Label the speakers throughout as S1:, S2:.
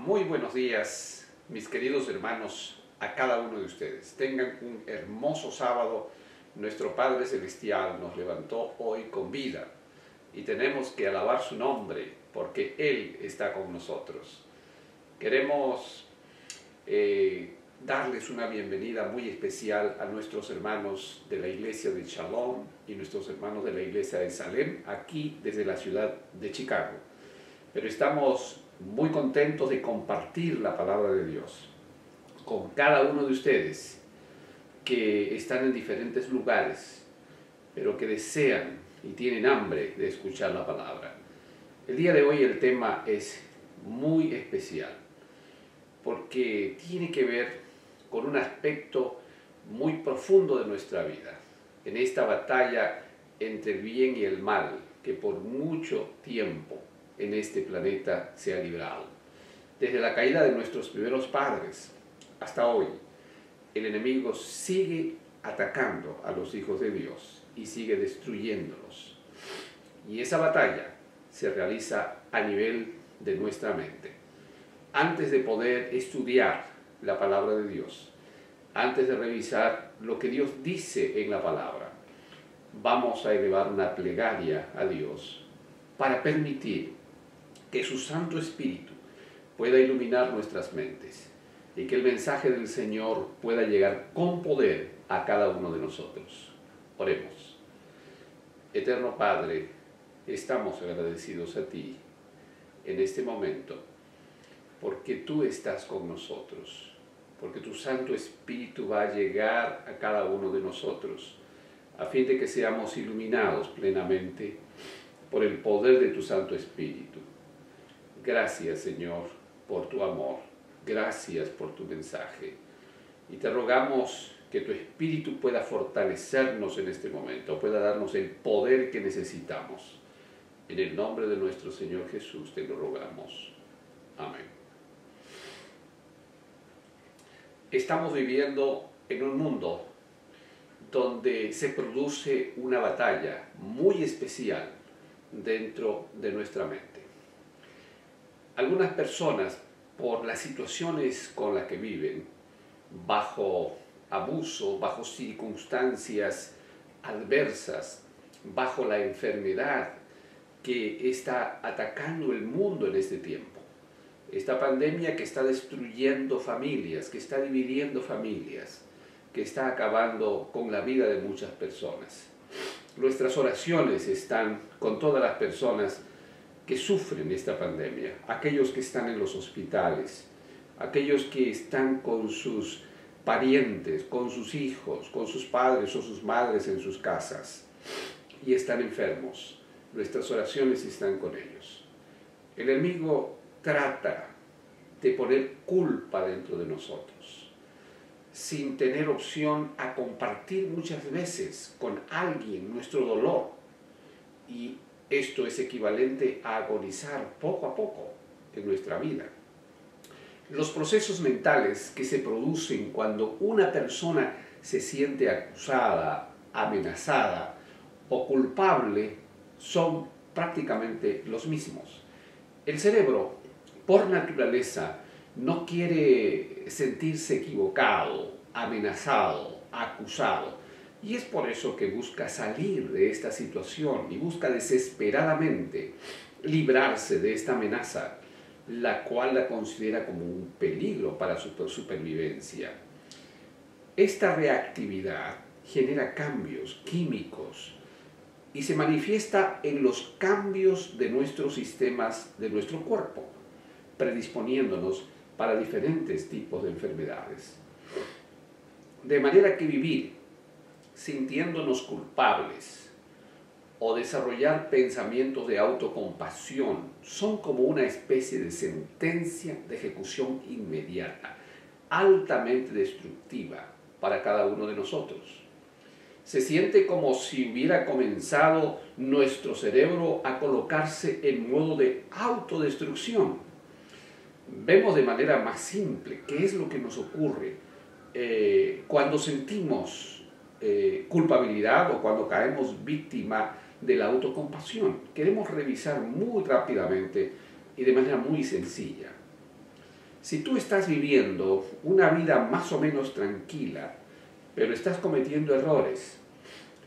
S1: Muy buenos días, mis queridos hermanos, a cada uno de ustedes. Tengan un hermoso sábado. Nuestro Padre Celestial nos levantó hoy con vida y tenemos que alabar su nombre porque Él está con nosotros. Queremos darles una bienvenida muy especial a nuestros hermanos de la iglesia de Shalom y nuestros hermanos de la iglesia de Salem, aquí desde la ciudad de Chicago. Pero estamos muy contentos de compartir la palabra de Dios con cada uno de ustedes que están en diferentes lugares, pero que desean y tienen hambre de escuchar la palabra. El día de hoy el tema es muy especial porque tiene que ver con un aspecto muy profundo de nuestra vida, en esta batalla entre el bien y el mal que por mucho tiempo en este planeta se ha librado. Desde la caída de nuestros primeros padres hasta hoy, el enemigo sigue atacando a los hijos de Dios y sigue destruyéndolos. Y esa batalla se realiza a nivel de nuestra mente. Antes de poder estudiar la palabra de Dios, antes de revisar lo que Dios dice en la palabra, vamos a elevar una plegaria a Dios para permitir que su Santo Espíritu pueda iluminar nuestras mentes y que el mensaje del Señor pueda llegar con poder a cada uno de nosotros. Oremos. Eterno Padre, estamos agradecidos a ti en este momento porque tú estás con nosotros, porque tu Santo Espíritu va a llegar a cada uno de nosotros a fin de que seamos iluminados plenamente por el poder de tu Santo Espíritu. Gracias, Señor, por tu amor. Gracias por tu mensaje. Y te rogamos que tu Espíritu pueda fortalecernos en este momento, pueda darnos el poder que necesitamos. En el nombre de nuestro Señor Jesús te lo rogamos. Amén. Estamos viviendo en un mundo donde se produce una batalla muy especial dentro de nuestra mente. Algunas personas, por las situaciones con las que viven, bajo abuso, bajo circunstancias adversas, bajo la enfermedad que está atacando el mundo en este tiempo, esta pandemia que está destruyendo familias, que está dividiendo familias, que está acabando con la vida de muchas personas. Nuestras oraciones están con todas las personas que sufren esta pandemia, aquellos que están en los hospitales, aquellos que están con sus parientes, con sus hijos, con sus padres o sus madres en sus casas y están enfermos. Nuestras oraciones están con ellos. El enemigo trata de poner culpa dentro de nosotros, sin tener opción a compartir muchas veces con alguien nuestro dolor, y esto es equivalente a agonizar poco a poco en nuestra vida. Los procesos mentales que se producen cuando una persona se siente acusada, amenazada o culpable son prácticamente los mismos. El cerebro, por naturaleza, no quiere sentirse equivocado, amenazado, acusado. Y es por eso que busca salir de esta situación y busca desesperadamente librarse de esta amenaza, la cual la considera como un peligro para su supervivencia. Esta reactividad genera cambios químicos y se manifiesta en los cambios de nuestros sistemas de nuestro cuerpo, predisponiéndonos para diferentes tipos de enfermedades. De manera que vivir sintiéndonos culpables o desarrollar pensamientos de autocompasión son como una especie de sentencia de ejecución inmediata, altamente destructiva para cada uno de nosotros. Se siente como si hubiera comenzado nuestro cerebro a colocarse en modo de autodestrucción. Vemos de manera más simple qué es lo que nos ocurre cuando sentimos culpabilidad o cuando caemos víctima de la autocompasión. Queremos revisar muy rápidamente y de manera muy sencilla. Si tú estás viviendo una vida más o menos tranquila, pero estás cometiendo errores,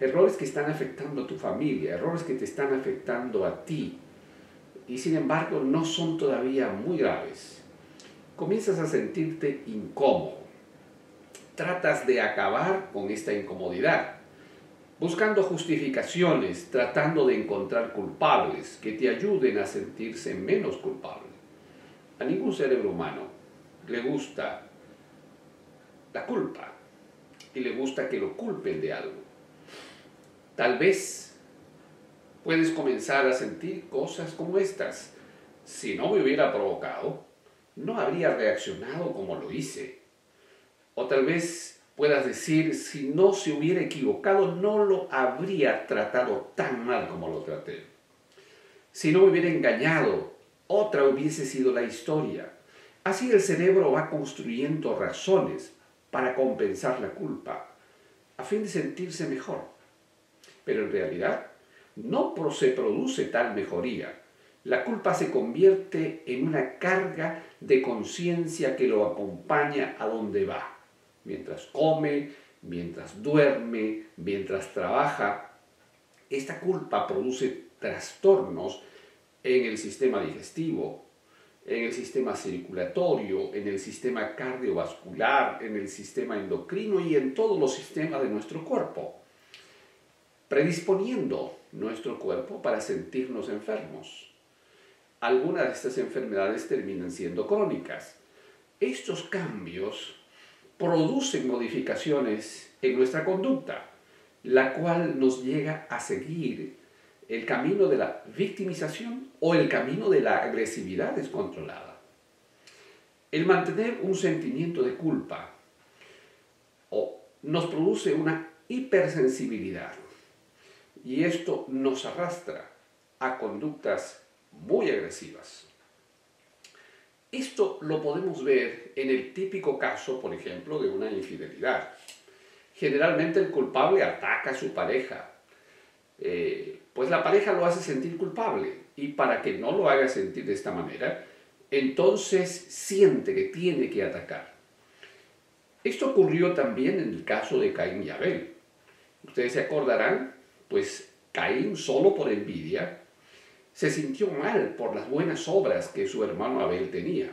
S1: errores que están afectando a tu familia, errores que te están afectando a ti, y sin embargo no son todavía muy graves, comienzas a sentirte incómodo. Tratas de acabar con esta incomodidad, buscando justificaciones, tratando de encontrar culpables que te ayuden a sentirse menos culpable. A ningún cerebro humano le gusta la culpa y le gusta que lo culpen de algo. Tal vez puedes comenzar a sentir cosas como estas. Si no me hubiera provocado, no habría reaccionado como lo hice. O tal vez puedas decir, si no se hubiera equivocado, no lo habría tratado tan mal como lo traté. Si no me hubiera engañado, otra hubiese sido la historia. Así el cerebro va construyendo razones para compensar la culpa, a fin de sentirse mejor. Pero en realidad no se produce tal mejoría. La culpa se convierte en una carga de conciencia que lo acompaña a donde va. Mientras come, mientras duerme, mientras trabaja, esta culpa produce trastornos en el sistema digestivo, en el sistema circulatorio, en el sistema cardiovascular, en el sistema endocrino y en todos los sistemas de nuestro cuerpo, predisponiendo nuestro cuerpo para sentirnos enfermos. Algunas de estas enfermedades terminan siendo crónicas. Estos cambios producen modificaciones en nuestra conducta, la cual nos llega a seguir el camino de la victimización o el camino de la agresividad descontrolada. El mantener un sentimiento de culpa nos produce una hipersensibilidad y esto nos arrastra a conductas muy agresivas. Esto lo podemos ver en el típico caso, por ejemplo, de una infidelidad. Generalmente el culpable ataca a su pareja, pues la pareja lo hace sentir culpable y para que no lo haga sentir de esta manera, entonces siente que tiene que atacar. Esto ocurrió también en el caso de Caín y Abel. Ustedes se acordarán, pues Caín solo por envidia se sintió mal por las buenas obras que su hermano Abel tenía.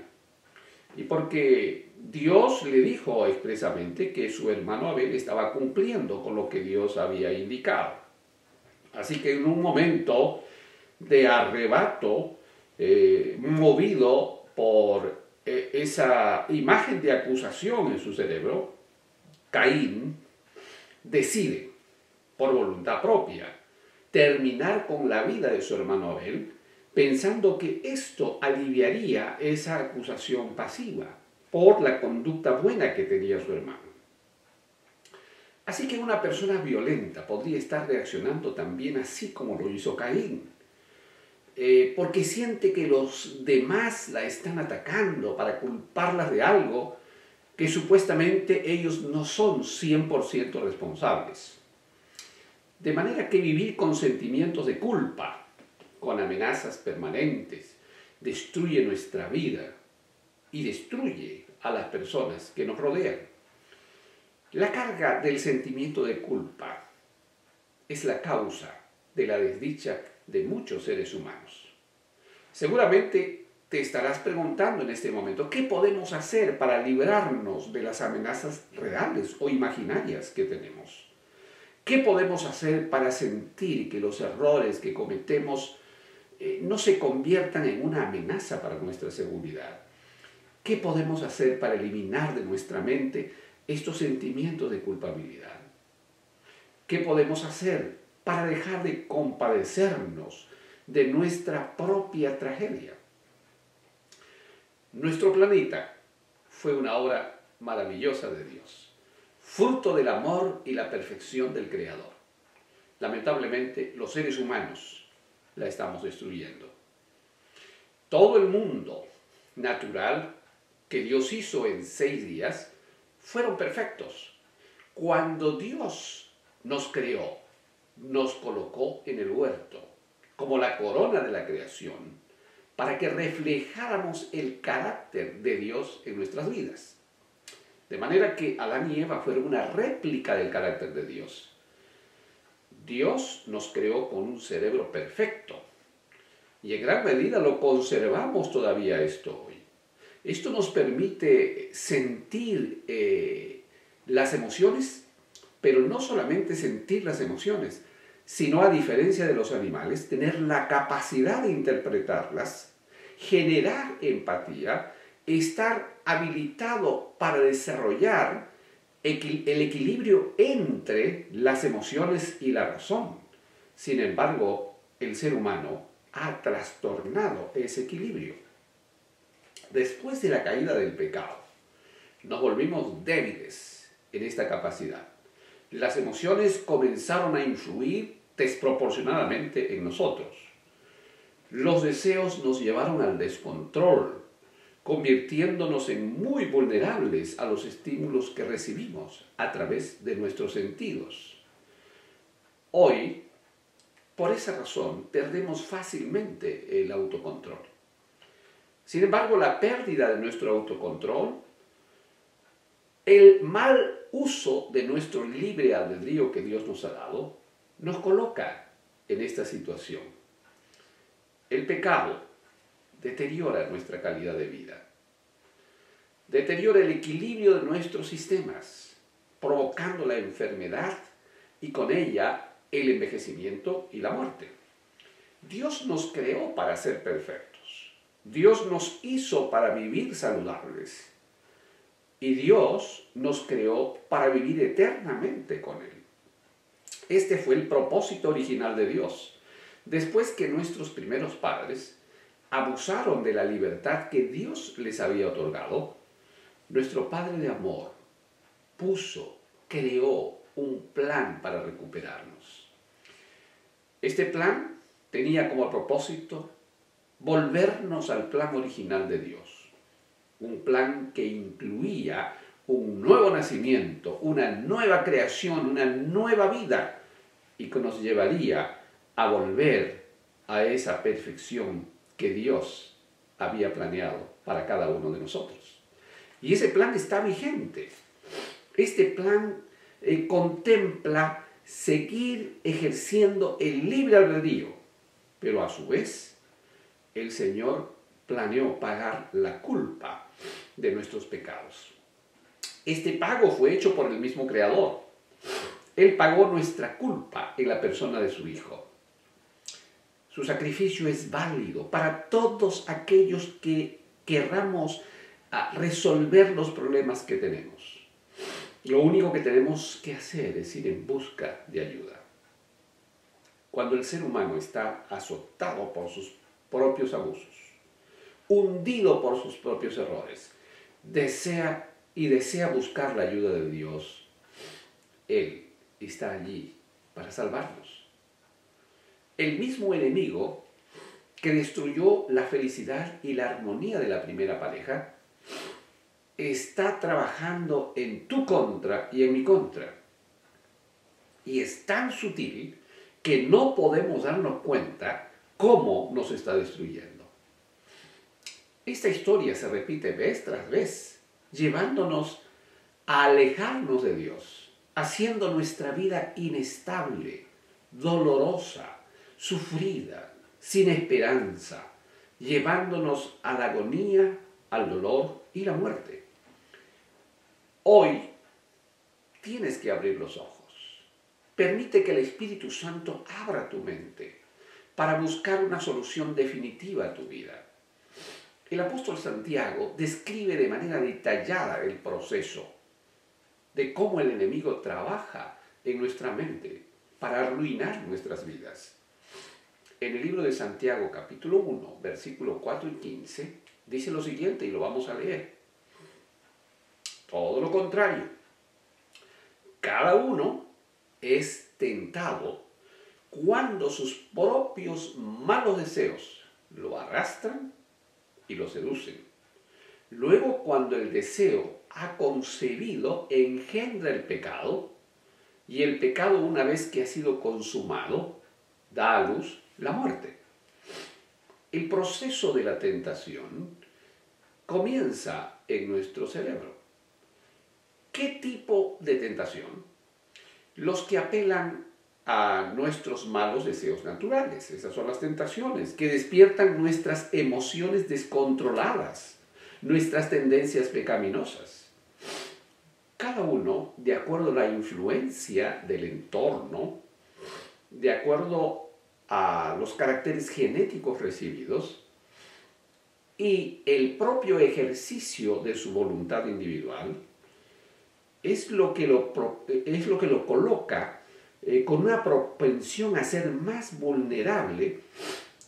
S1: Y porque Dios le dijo expresamente que su hermano Abel estaba cumpliendo con lo que Dios había indicado. Así que en un momento de arrebato, movido por esa imagen de acusación en su cerebro, Caín decide, por voluntad propia, terminar con la vida de su hermano Abel, pensando que esto aliviaría esa acusación pasiva por la conducta buena que tenía su hermano. Así que una persona violenta podría estar reaccionando también así como lo hizo Caín, porque siente que los demás la están atacando para culparlas de algo que supuestamente ellos no son 100% responsables. De manera que vivir con sentimientos de culpa, con amenazas permanentes, destruye nuestra vida y destruye a las personas que nos rodean. La carga del sentimiento de culpa es la causa de la desdicha de muchos seres humanos. Seguramente te estarás preguntando en este momento, ¿qué podemos hacer para librarnos de las amenazas reales o imaginarias que tenemos? ¿Qué podemos hacer para sentir que los errores que cometemos no se conviertan en una amenaza para nuestra seguridad? ¿Qué podemos hacer para eliminar de nuestra mente estos sentimientos de culpabilidad? ¿Qué podemos hacer para dejar de compadecernos de nuestra propia tragedia? Nuestro planeta fue una obra maravillosa de Dios, fruto del amor y la perfección del Creador. Lamentablemente, los seres humanos la estamos destruyendo. Todo el mundo natural que Dios hizo en 6 días fueron perfectos. Cuando Dios nos creó, nos colocó en el huerto como la corona de la creación, para que reflejáramos el carácter de Dios en nuestras vidas. De manera que Adán y Eva fueron una réplica del carácter de Dios. Dios nos creó con un cerebro perfecto y en gran medida lo conservamos todavía esto hoy. Esto nos permite sentir las emociones, pero no solamente sentir las emociones, sino, a diferencia de los animales, tener la capacidad de interpretarlas, generar empatía, estar habilitado para desarrollar el equilibrio entre las emociones y la razón. Sin embargo, el ser humano ha trastornado ese equilibrio. Después de la caída del pecado, nos volvimos débiles en esta capacidad. Las emociones comenzaron a influir desproporcionadamente en nosotros. Los deseos nos llevaron al descontrol, convirtiéndonos en muy vulnerables a los estímulos que recibimos a través de nuestros sentidos. Hoy, por esa razón, perdemos fácilmente el autocontrol. Sin embargo, la pérdida de nuestro autocontrol, el mal uso de nuestro libre albedrío que Dios nos ha dado, nos coloca en esta situación. El pecado deteriora nuestra calidad de vida, deteriora el equilibrio de nuestros sistemas, provocando la enfermedad y con ella el envejecimiento y la muerte. Dios nos creó para ser perfectos. Dios nos hizo para vivir saludables. Y Dios nos creó para vivir eternamente con Él. Este fue el propósito original de Dios. Después que nuestros primeros padres abusaron de la libertad que Dios les había otorgado, nuestro Padre de amor creó un plan para recuperarnos. Este plan tenía como propósito volvernos al plan original de Dios. Un plan que incluía un nuevo nacimiento, una nueva creación, una nueva vida, y que nos llevaría a volver a esa perfección que Dios había planeado para cada uno de nosotros. Y ese plan está vigente. Este plan contempla seguir ejerciendo el libre albedrío, pero a su vez el Señor planeó pagar la culpa de nuestros pecados. Este pago fue hecho por el mismo Creador. Él pagó nuestra culpa en la persona de su Hijo. Su sacrificio es válido para todos aquellos que querramos resolver los problemas que tenemos. Lo único que tenemos que hacer es ir en busca de ayuda. Cuando el ser humano está azotado por sus propios abusos, hundido por sus propios errores, desea buscar la ayuda de Dios, Él está allí para salvarnos. El mismo enemigo que destruyó la felicidad y la armonía de la primera pareja está trabajando en tu contra y en mi contra. Y es tan sutil que no podemos darnos cuenta cómo nos está destruyendo. Esta historia se repite vez tras vez, llevándonos a alejarnos de Dios, haciendo nuestra vida inestable, dolorosa, sufrida, sin esperanza, llevándonos a la agonía, al dolor y la muerte. Hoy tienes que abrir los ojos. Permite que el Espíritu Santo abra tu mente para buscar una solución definitiva a tu vida. El apóstol Santiago describe de manera detallada el proceso de cómo el enemigo trabaja en nuestra mente para arruinar nuestras vidas. En el libro de Santiago, capítulo 1, versículos 4 y 15, dice lo siguiente, y lo vamos a leer. Todo lo contrario, cada uno es tentado cuando sus propios malos deseos lo arrastran y lo seducen. Luego, cuando el deseo ha concebido, engendra el pecado, y el pecado, una vez que ha sido consumado, da a luz la muerte. El proceso de la tentación comienza en nuestro cerebro. ¿Qué tipo de tentación? Los que apelan a nuestros malos deseos naturales. Esas son las tentaciones que despiertan nuestras emociones descontroladas, nuestras tendencias pecaminosas. Cada uno, de acuerdo a la influencia del entorno, de acuerdo a los caracteres genéticos recibidos y el propio ejercicio de su voluntad individual, es lo que lo coloca con una propensión a ser más vulnerable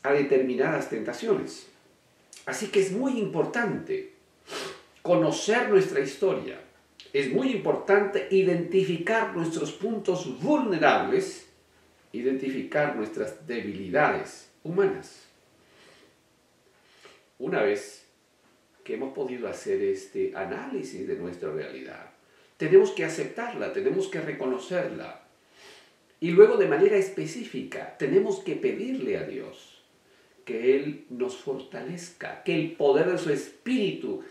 S1: a determinadas tentaciones. Así que es muy importante conocer nuestra historia. Es muy importante identificar nuestros puntos vulnerables, identificar nuestras debilidades humanas. Una vez que hemos podido hacer este análisis de nuestra realidad, tenemos que aceptarla, tenemos que reconocerla. Y luego, de manera específica, tenemos que pedirle a Dios que Él nos fortalezca, que el poder de su Espíritu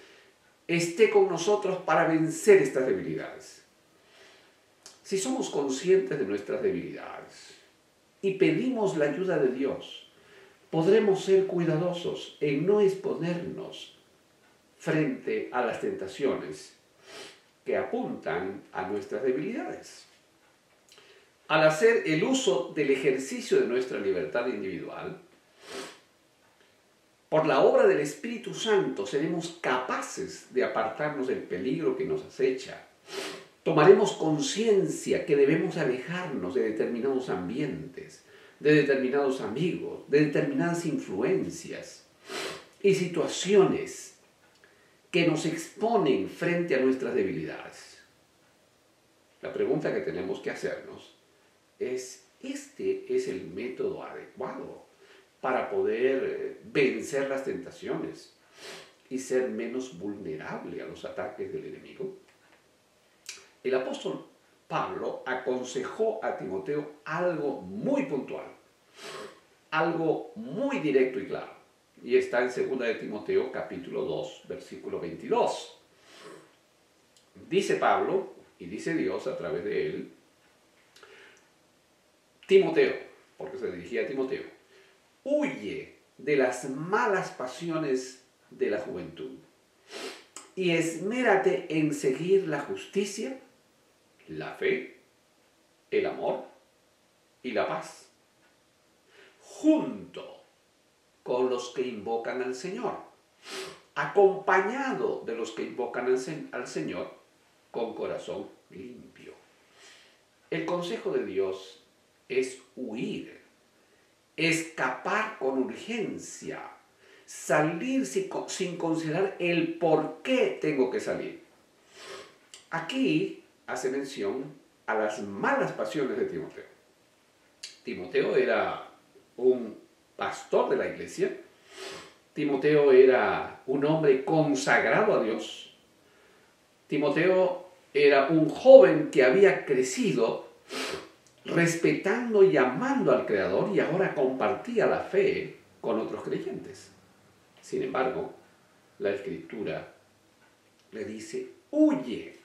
S1: esté con nosotros para vencer estas debilidades. Si somos conscientes de nuestras debilidades y pedimos la ayuda de Dios, podremos ser cuidadosos en no exponernos frente a las tentaciones que apuntan a nuestras debilidades. Al hacer el uso del ejercicio de nuestra libertad individual, por la obra del Espíritu Santo seremos capaces de apartarnos del peligro que nos acecha. Tomaremos conciencia que debemos alejarnos de determinados ambientes, de determinados amigos, de determinadas influencias y situaciones que nos exponen frente a nuestras debilidades. La pregunta que tenemos que hacernos es, ¿este es el método adecuado para poder vencer las tentaciones y ser menos vulnerable a los ataques del enemigo? El apóstol Pablo aconsejó a Timoteo algo muy puntual, algo muy directo y claro. Y está en 2 de Timoteo capítulo 2, versículo 22. Dice Pablo, y dice Dios a través de él, Timoteo, porque se dirigía a Timoteo, huye de las malas pasiones de la juventud y esmérate en seguir la justicia, la fe, el amor y la paz, junto con los que invocan al Señor, acompañado de los que invocan al Señor con corazón limpio. El consejo de Dios es huir, escapar con urgencia, salir sin considerar el por qué tengo que salir. Aquí hace mención a las malas pasiones de Timoteo. Timoteo era un pastor de la iglesia. Timoteo era un hombre consagrado a Dios. Timoteo era un joven que había crecido respetando y amando al Creador y ahora compartía la fe con otros creyentes. Sin embargo, la Escritura le dice, huye.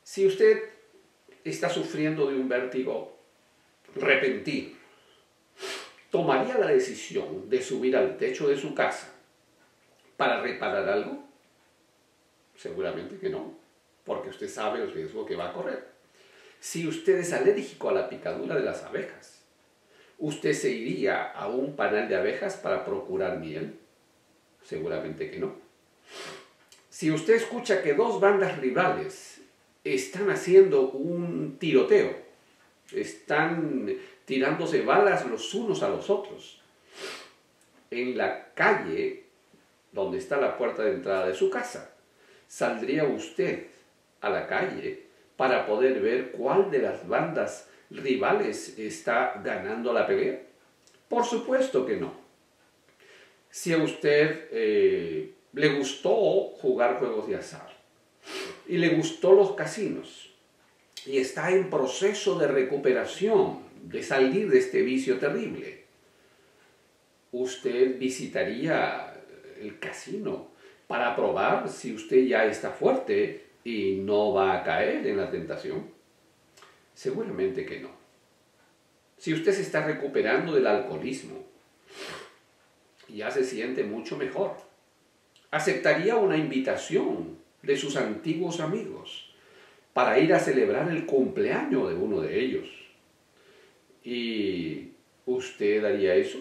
S1: Si usted está sufriendo de un vértigo repentino, ¿tomaría la decisión de subir al techo de su casa para reparar algo? Seguramente que no, porque usted sabe el riesgo que va a correr. Si usted es alérgico a la picadura de las abejas, ¿usted se iría a un panal de abejas para procurar miel? Seguramente que no. Si usted escucha que dos bandas rivales están haciendo un tiroteo, están tirándose balas los unos a los otros, en la calle donde está la puerta de entrada de su casa, ¿saldría usted a la calle para poder ver cuál de las bandas rivales está ganando la pelea? Por supuesto que no. Si a usted le gustó jugar juegos de azar y le gustó los casinos y está en proceso de recuperación, de salir de este vicio terrible, usted visitaría el casino para probar si usted ya está fuerte y no va a caer en la tentación? Seguramente que no. Si usted se está recuperando del alcoholismo, ya se siente mucho mejor. ¿Aceptaría una invitación de sus antiguos amigos para ir a celebrar el cumpleaños de uno de ellos? ¿Y usted haría eso?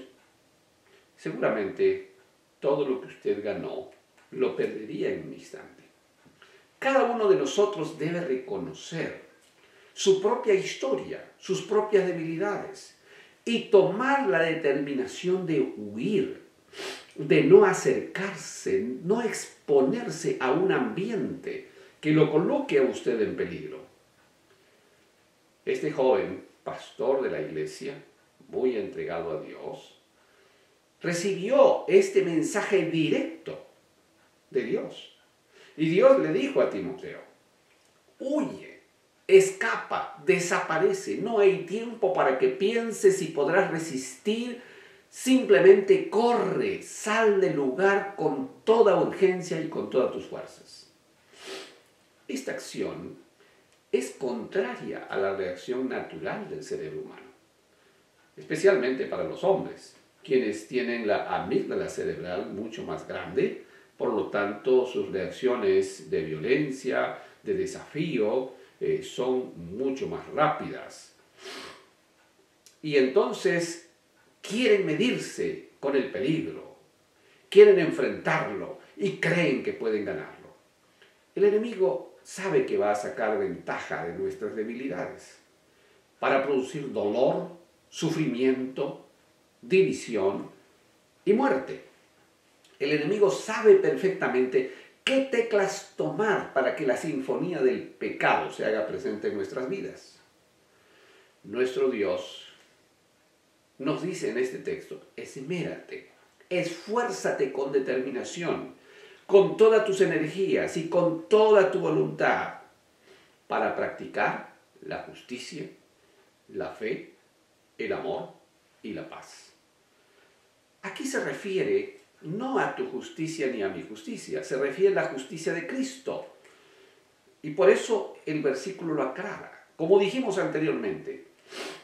S1: Seguramente todo lo que usted ganó lo perdería en un instante. Cada uno de nosotros debe reconocer su propia historia, sus propias debilidades y tomar la determinación de huir, de no acercarse, no exponerse a un ambiente que lo coloque a usted en peligro. Este joven, pastor de la iglesia, muy entregado a Dios, recibió este mensaje directo de Dios. Y Dios le dijo a Timoteo: huye, escapa, desaparece, no hay tiempo para que pienses si podrás resistir, simplemente corre, sal del lugar con toda urgencia y con todas tus fuerzas. Esta acción es contraria a la reacción natural del cerebro humano, especialmente para los hombres, quienes tienen la amígdala cerebral mucho más grande. Por lo tanto, sus reacciones de violencia, de desafío, son mucho más rápidas. Y entonces quieren medirse con el peligro, quieren enfrentarlo y creen que pueden ganarlo. El enemigo sabe que va a sacar ventaja de nuestras debilidades para producir dolor, sufrimiento, división y muerte. El enemigo sabe perfectamente qué teclas tomar para que la sinfonía del pecado se haga presente en nuestras vidas. Nuestro Dios nos dice en este texto: esmérate, esfuérzate con determinación, con todas tus energías y con toda tu voluntad para practicar la justicia, la fe, el amor y la paz. Aquí se refiere no a tu justicia ni a mi justicia, se refiere a la justicia de Cristo. Y por eso el versículo lo aclara. Como dijimos anteriormente,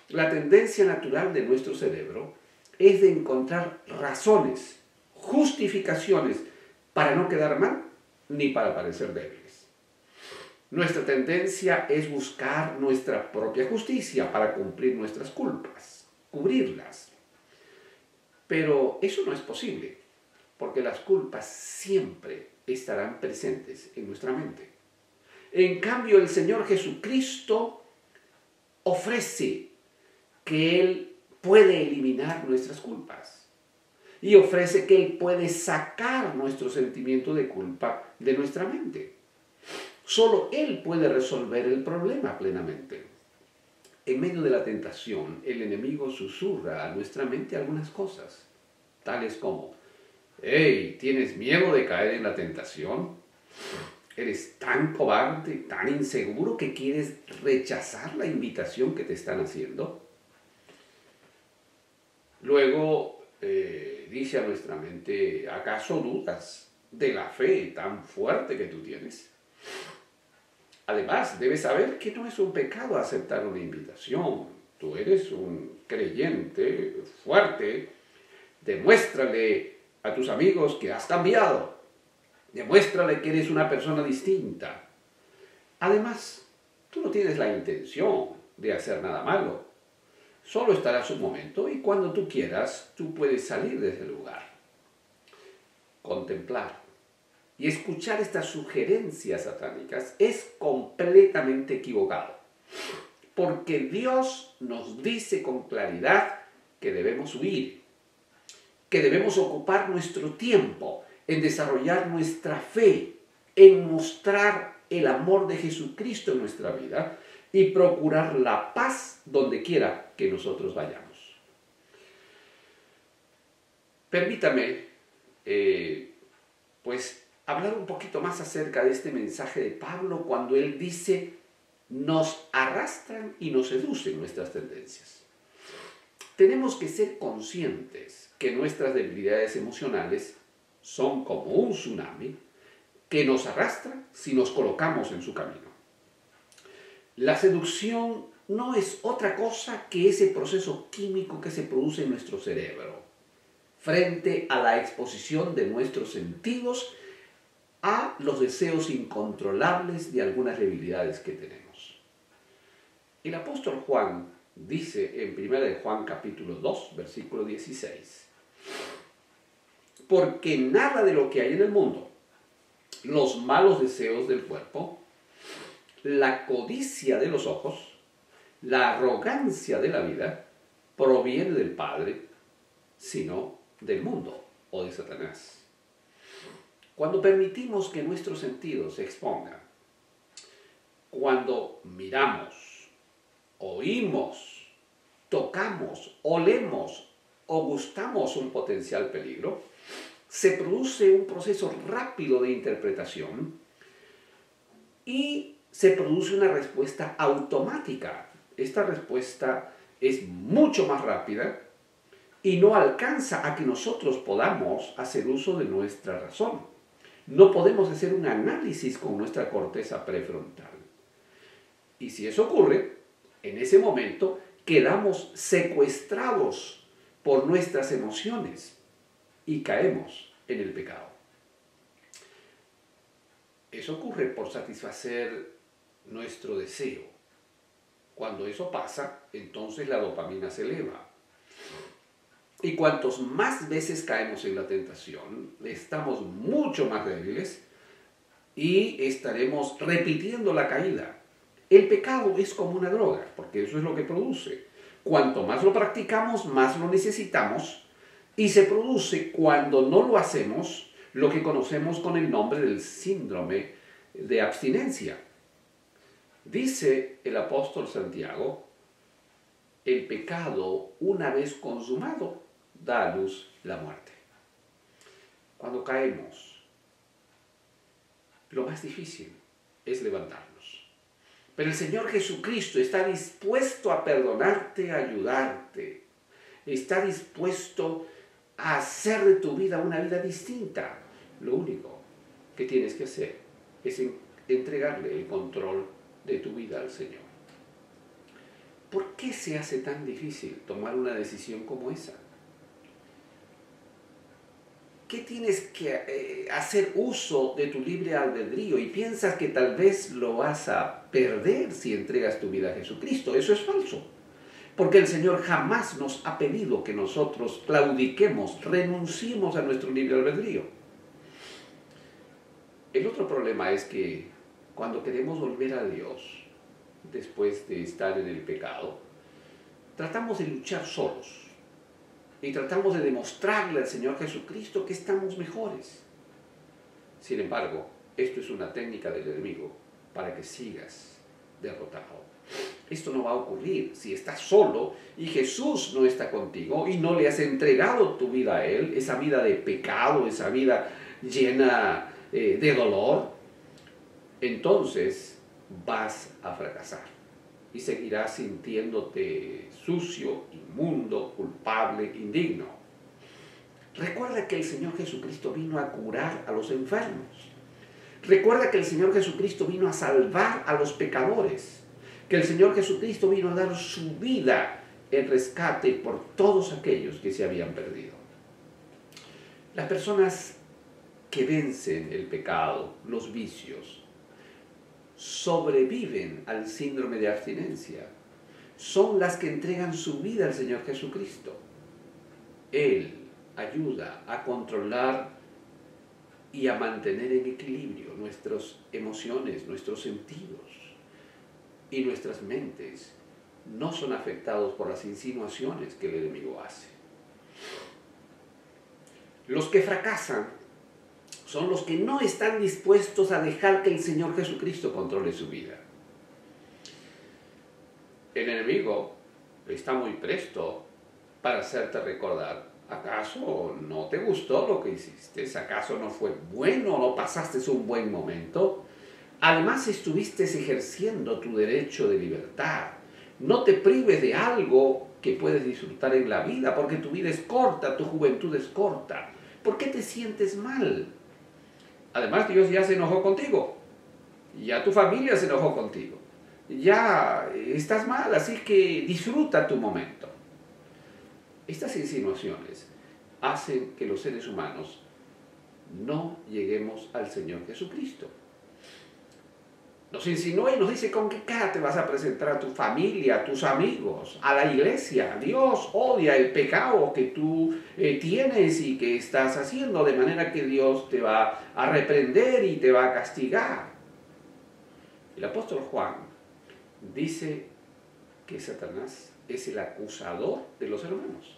S1: la tendencia natural de nuestro cerebro es de encontrar razones, justificaciones para no quedar mal ni para parecer débiles. Nuestra tendencia es buscar nuestra propia justicia para cumplir nuestras culpas, cubrirlas. Pero eso no es posible, porque las culpas siempre estarán presentes en nuestra mente. En cambio, el Señor Jesucristo ofrece que Él puede eliminar nuestras culpas y ofrece que Él puede sacar nuestro sentimiento de culpa de nuestra mente. Solo Él puede resolver el problema plenamente. En medio de la tentación, el enemigo susurra a nuestra mente algunas cosas, tales como: hey, ¿tienes miedo de caer en la tentación? ¿Eres tan cobarde, tan inseguro que quieres rechazar la invitación que te están haciendo? Luego dice a nuestra mente: ¿acaso dudas de la fe tan fuerte que tú tienes? Además, debes saber que no es un pecado aceptar una invitación. Tú eres un creyente fuerte. Demuéstrale a tus amigos que has cambiado. Demuéstrale que eres una persona distinta. Además, tú no tienes la intención de hacer nada malo. Solo estarás un momento y cuando tú quieras, tú puedes salir de ese lugar. Contemplar y escuchar estas sugerencias satánicas es completamente equivocado. Porque Dios nos dice con claridad que debemos huir, que debemos ocupar nuestro tiempo en desarrollar nuestra fe, en mostrar el amor de Jesucristo en nuestra vida y procurar la paz donde quiera que nosotros vayamos. Permítame, hablar un poquito más acerca de este mensaje de Pablo cuando él dice: nos arrastran y nos seducen nuestras tendencias. Tenemos que ser conscientes que nuestras debilidades emocionales son como un tsunami que nos arrastra si nos colocamos en su camino. La seducción no es otra cosa que ese proceso químico que se produce en nuestro cerebro frente a la exposición de nuestros sentidos a los deseos incontrolables de algunas debilidades que tenemos. El apóstol Juan dice en 1 de Juan capítulo 2, versículo 16, porque nada de lo que hay en el mundo, los malos deseos del cuerpo, la codicia de los ojos, la arrogancia de la vida, proviene del Padre, sino del mundo o de Satanás. Cuando permitimos que nuestros sentidos se expongan, cuando miramos, oímos, tocamos, olemos o gustamos un potencial peligro, se produce un proceso rápido de interpretación y se produce una respuesta automática. Esta respuesta es mucho más rápida y no alcanza a que nosotros podamos hacer uso de nuestra razón. No podemos hacer un análisis con nuestra corteza prefrontal. Y si eso ocurre, en ese momento quedamos secuestrados por nuestras emociones y caemos en el pecado. Eso ocurre por satisfacer nuestro deseo. Cuando eso pasa, entonces la dopamina se eleva. Y cuantos más veces caemos en la tentación, estamos mucho más débiles y estaremos repitiendo la caída. El pecado es como una droga, porque eso es lo que produce. Cuanto más lo practicamos, más lo necesitamos, y se produce cuando no lo hacemos lo que conocemos con el nombre del síndrome de abstinencia. Dice el apóstol Santiago, el pecado, una vez consumado, da a luz la muerte. Cuando caemos, lo más difícil es levantarnos. Pero el Señor Jesucristo está dispuesto a perdonarte, a ayudarte. Está dispuesto a hacer de tu vida una vida distinta. Lo único que tienes que hacer es entregarle el control de tu vida al Señor. ¿Por qué se hace tan difícil tomar una decisión como esa? ¿Qué tienes que hacer uso de tu libre albedrío y piensas que tal vez lo vas a perder si entregas tu vida a Jesucristo? Eso es falso. Porque el Señor jamás nos ha pedido que nosotros claudiquemos, renunciemos a nuestro libre albedrío. El otro problema es que cuando queremos volver a Dios, después de estar en el pecado, tratamos de luchar solos y tratamos de demostrarle al Señor Jesucristo que estamos mejores. Sin embargo, esto es una técnica del enemigo para que sigas derrotado. Esto no va a ocurrir si estás solo y Jesús no está contigo y no le has entregado tu vida a Él, esa vida de pecado, esa vida llena de dolor. Entonces vas a fracasar y seguirás sintiéndote sucio, inmundo, culpable, indigno. Recuerda que el Señor Jesucristo vino a curar a los enfermos. Recuerda que el Señor Jesucristo vino a salvar a los pecadores. Que el Señor Jesucristo vino a dar su vida en rescate por todos aquellos que se habían perdido. Las personas que vencen el pecado, los vicios, sobreviven al síndrome de abstinencia. Son las que entregan su vida al Señor Jesucristo. Él ayuda a controlar y a mantener en equilibrio nuestras emociones, nuestros sentidos y nuestras mentes. No son afectados por las insinuaciones que el enemigo hace. Los que fracasan son los que no están dispuestos a dejar que el Señor Jesucristo controle su vida. El enemigo está muy presto para hacerte recordar, ¿acaso no te gustó lo que hiciste? ¿Acaso no fue bueno? ¿No pasaste un buen momento? Además estuviste ejerciendo tu derecho de libertad. No te prives de algo que puedes disfrutar en la vida, porque tu vida es corta, tu juventud es corta. ¿Por qué te sientes mal? Además, Dios ya se enojó contigo, ya tu familia se enojó contigo, ya estás mal, así que disfruta tu momento. Estas insinuaciones hacen que los seres humanos no lleguemos al Señor Jesucristo. Nos insinúa y nos dice con qué cara te vas a presentar a tu familia, a tus amigos, a la iglesia. Dios odia el pecado que tú tienes y que estás haciendo, de manera que Dios te va a reprender y te va a castigar. El apóstol Juan dice que Satanás es el acusador de los hermanos.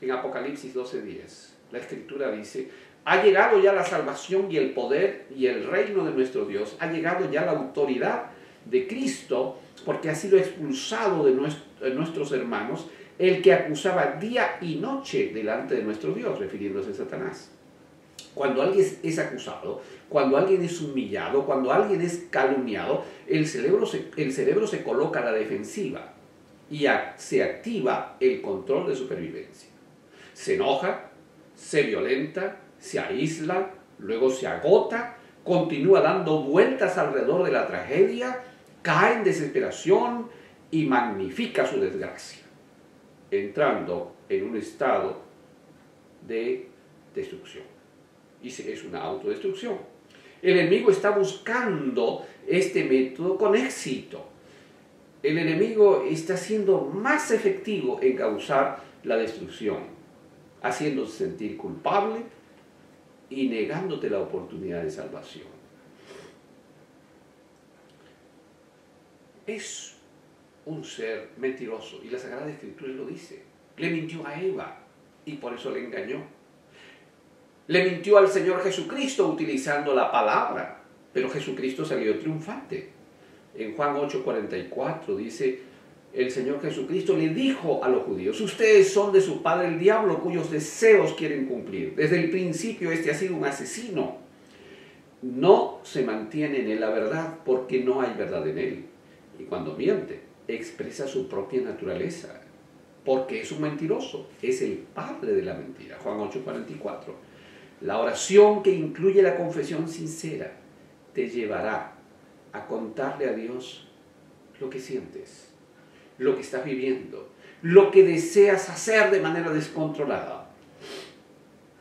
S1: En Apocalipsis 12:10, la Escritura dice: ha llegado ya la salvación y el poder y el reino de nuestro Dios. Ha llegado ya la autoridad de Cristo, porque ha sido expulsado de nuestros hermanos el que acusaba día y noche delante de nuestro Dios, refiriéndose a Satanás. Cuando alguien es acusado, cuando alguien es humillado, cuando alguien es calumniado, el cerebro se coloca a la defensiva y se activa el control de supervivencia. Se enoja, se violenta, se aísla, luego se agota, continúa dando vueltas alrededor de la tragedia, cae en desesperación y magnifica su desgracia, entrando en un estado de destrucción. Y es una autodestrucción. El enemigo está buscando este método con éxito. El enemigo está siendo más efectivo en causar la destrucción, haciéndose sentir culpable y negándote la oportunidad de salvación. Es un ser mentiroso, y la Sagrada Escritura lo dice. Le mintió a Eva y por eso le engañó. Le mintió al Señor Jesucristo utilizando la palabra, pero Jesucristo salió triunfante. En Juan 8:44 dice: el Señor Jesucristo le dijo a los judíos: ustedes son de su padre el diablo, cuyos deseos quieren cumplir. Desde el principio este ha sido un asesino. No se mantiene en la verdad porque no hay verdad en él. Y cuando miente, expresa su propia naturaleza, porque es un mentiroso, es el padre de la mentira. Juan 8:44. La oración que incluye la confesión sincera te llevará a contarle a Dios lo que sientes, lo que estás viviendo, lo que deseas hacer de manera descontrolada.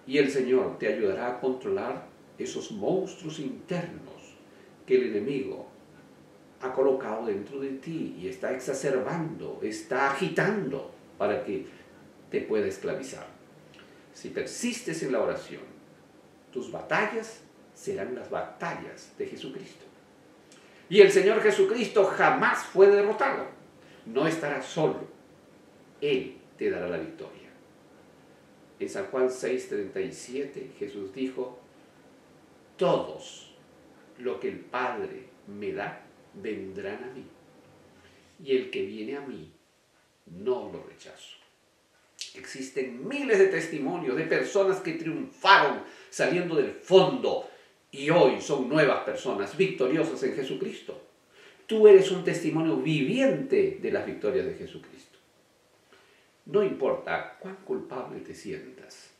S1: Y el Señor te ayudará a controlar esos monstruos internos que el enemigo ha colocado dentro de ti y está exacerbando, está agitando para que te pueda esclavizar. Si persistes en la oración, tus batallas serán las batallas de Jesucristo. Y el Señor Jesucristo jamás fue derrotado. No estarás solo. Él te dará la victoria. En San Juan 6:37 Jesús dijo: todos lo que el Padre me da vendrán a mí, y el que viene a mí no lo rechazo. Existen miles de testimonios de personas que triunfaron saliendo del fondo y hoy son nuevas personas victoriosas en Jesucristo. Tú eres un testimonio viviente de las victorias de Jesucristo. No importa cuán culpable te sientas,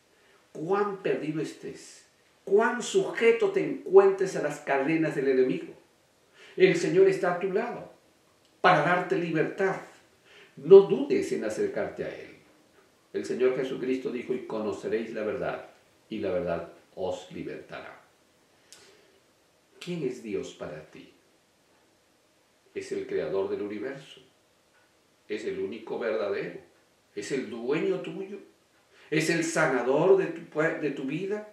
S1: cuán perdido estés, cuán sujeto te encuentres a las cadenas del enemigo. El Señor está a tu lado para darte libertad. No dudes en acercarte a Él. El Señor Jesucristo dijo: y conoceréis la verdad, y la verdad os libertará. ¿Quién es Dios para ti? Es el creador del universo. Es el único verdadero. Es el dueño tuyo. Es el sanador de tu vida.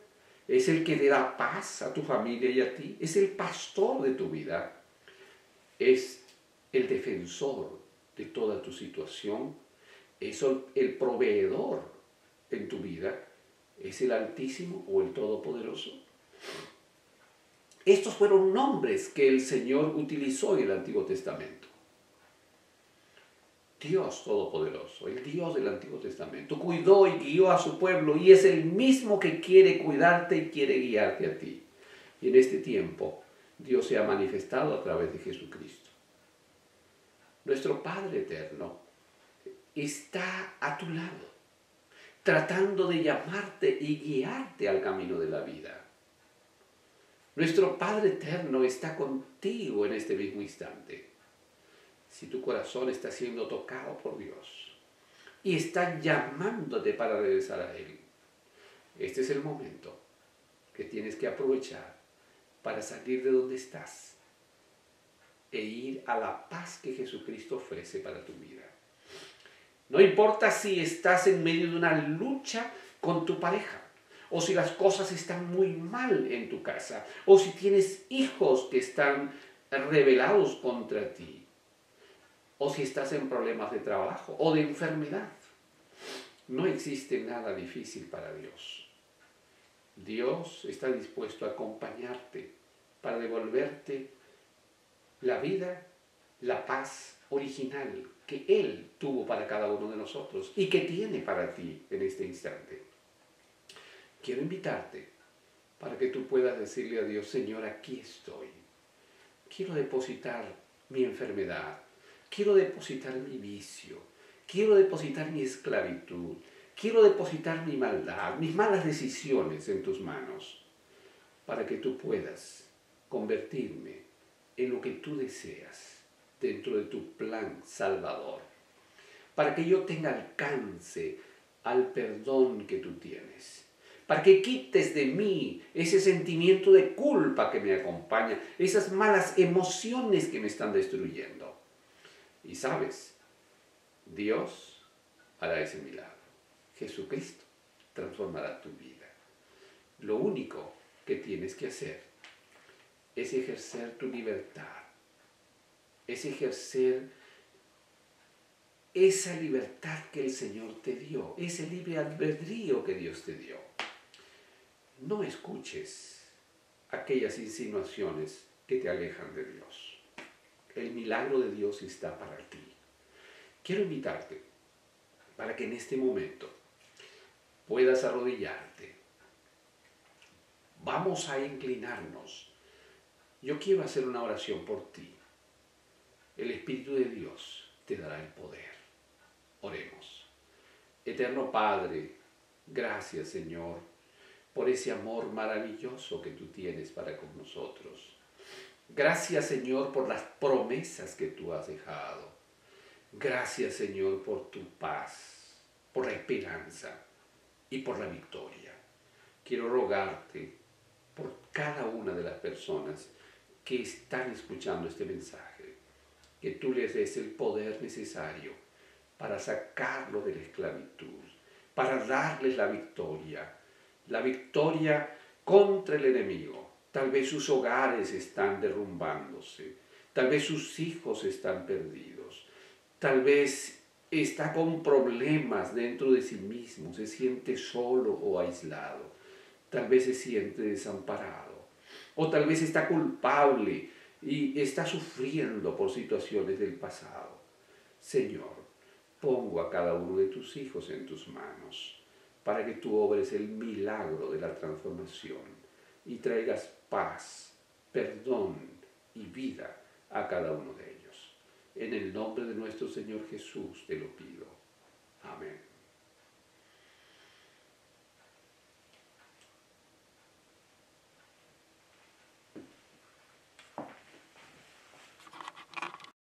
S1: Es el que le da paz a tu familia y a ti. Es el pastor de tu vida. Es el defensor de toda tu situación. Es el proveedor en tu vida. ¿Es el Altísimo o el Todopoderoso? Estos fueron nombres que el Señor utilizó en el Antiguo Testamento. Dios Todopoderoso, el Dios del Antiguo Testamento, cuidó y guió a su pueblo y es el mismo que quiere cuidarte y quiere guiarte a ti. Y en este tiempo, Dios se ha manifestado a través de Jesucristo. Nuestro Padre eterno está a tu lado, tratando de llamarte y guiarte al camino de la vida. Nuestro Padre Eterno está contigo en este mismo instante. Si tu corazón está siendo tocado por Dios y está llamándote para regresar a Él, este es el momento que tienes que aprovechar para salir de donde estás e ir a la paz que Jesucristo ofrece para tu vida. No importa si estás en medio de una lucha con tu pareja, o si las cosas están muy mal en tu casa, o si tienes hijos que están rebelados contra ti, o si estás en problemas de trabajo o de enfermedad. No existe nada difícil para Dios. Dios está dispuesto a acompañarte para devolverte la vida, la paz original que Él tuvo para cada uno de nosotros y que tiene para ti en este instante. Quiero invitarte para que tú puedas decirle a Dios: Señor, aquí estoy. Quiero depositar mi enfermedad, quiero depositar mi vicio, quiero depositar mi esclavitud, quiero depositar mi maldad, mis malas decisiones en tus manos, para que tú puedas convertirme en lo que tú deseas dentro de tu plan salvador, para que yo tenga alcance al perdón que tú tienes, para que quites de mí ese sentimiento de culpa que me acompaña, esas malas emociones que me están destruyendo. Y sabes, Dios hará ese milagro. Jesucristo transformará tu vida. Lo único que tienes que hacer es ejercer tu libertad, es ejercer esa libertad que el Señor te dio, ese libre albedrío que Dios te dio. No escuches aquellas insinuaciones que te alejan de Dios. El milagro de Dios está para ti. Quiero invitarte para que en este momento puedas arrodillarte. Vamos a inclinarnos. Yo quiero hacer una oración por ti. El Espíritu de Dios te dará el poder. Oremos. Eterno Padre, gracias, Señor, por ese amor maravilloso que tú tienes para con nosotros. Gracias, Señor, por las promesas que tú has dejado. Gracias, Señor, por tu paz, por la esperanza y por la victoria. Quiero rogarte por cada una de las personas que están escuchando este mensaje, que tú les des el poder necesario para sacarlo de la esclavitud, para darles la victoria contra el enemigo. Tal vez sus hogares están derrumbándose, tal vez sus hijos están perdidos, tal vez está con problemas dentro de sí mismo, se siente solo o aislado, tal vez se siente desamparado, o tal vez está culpable y está sufriendo por situaciones del pasado. Señor, pongo a cada uno de tus hijos en tus manos, para que tú obres el milagro de la transformación y traigas paz, perdón y vida a cada uno de ellos. En el nombre de nuestro Señor Jesús te lo pido. Amén.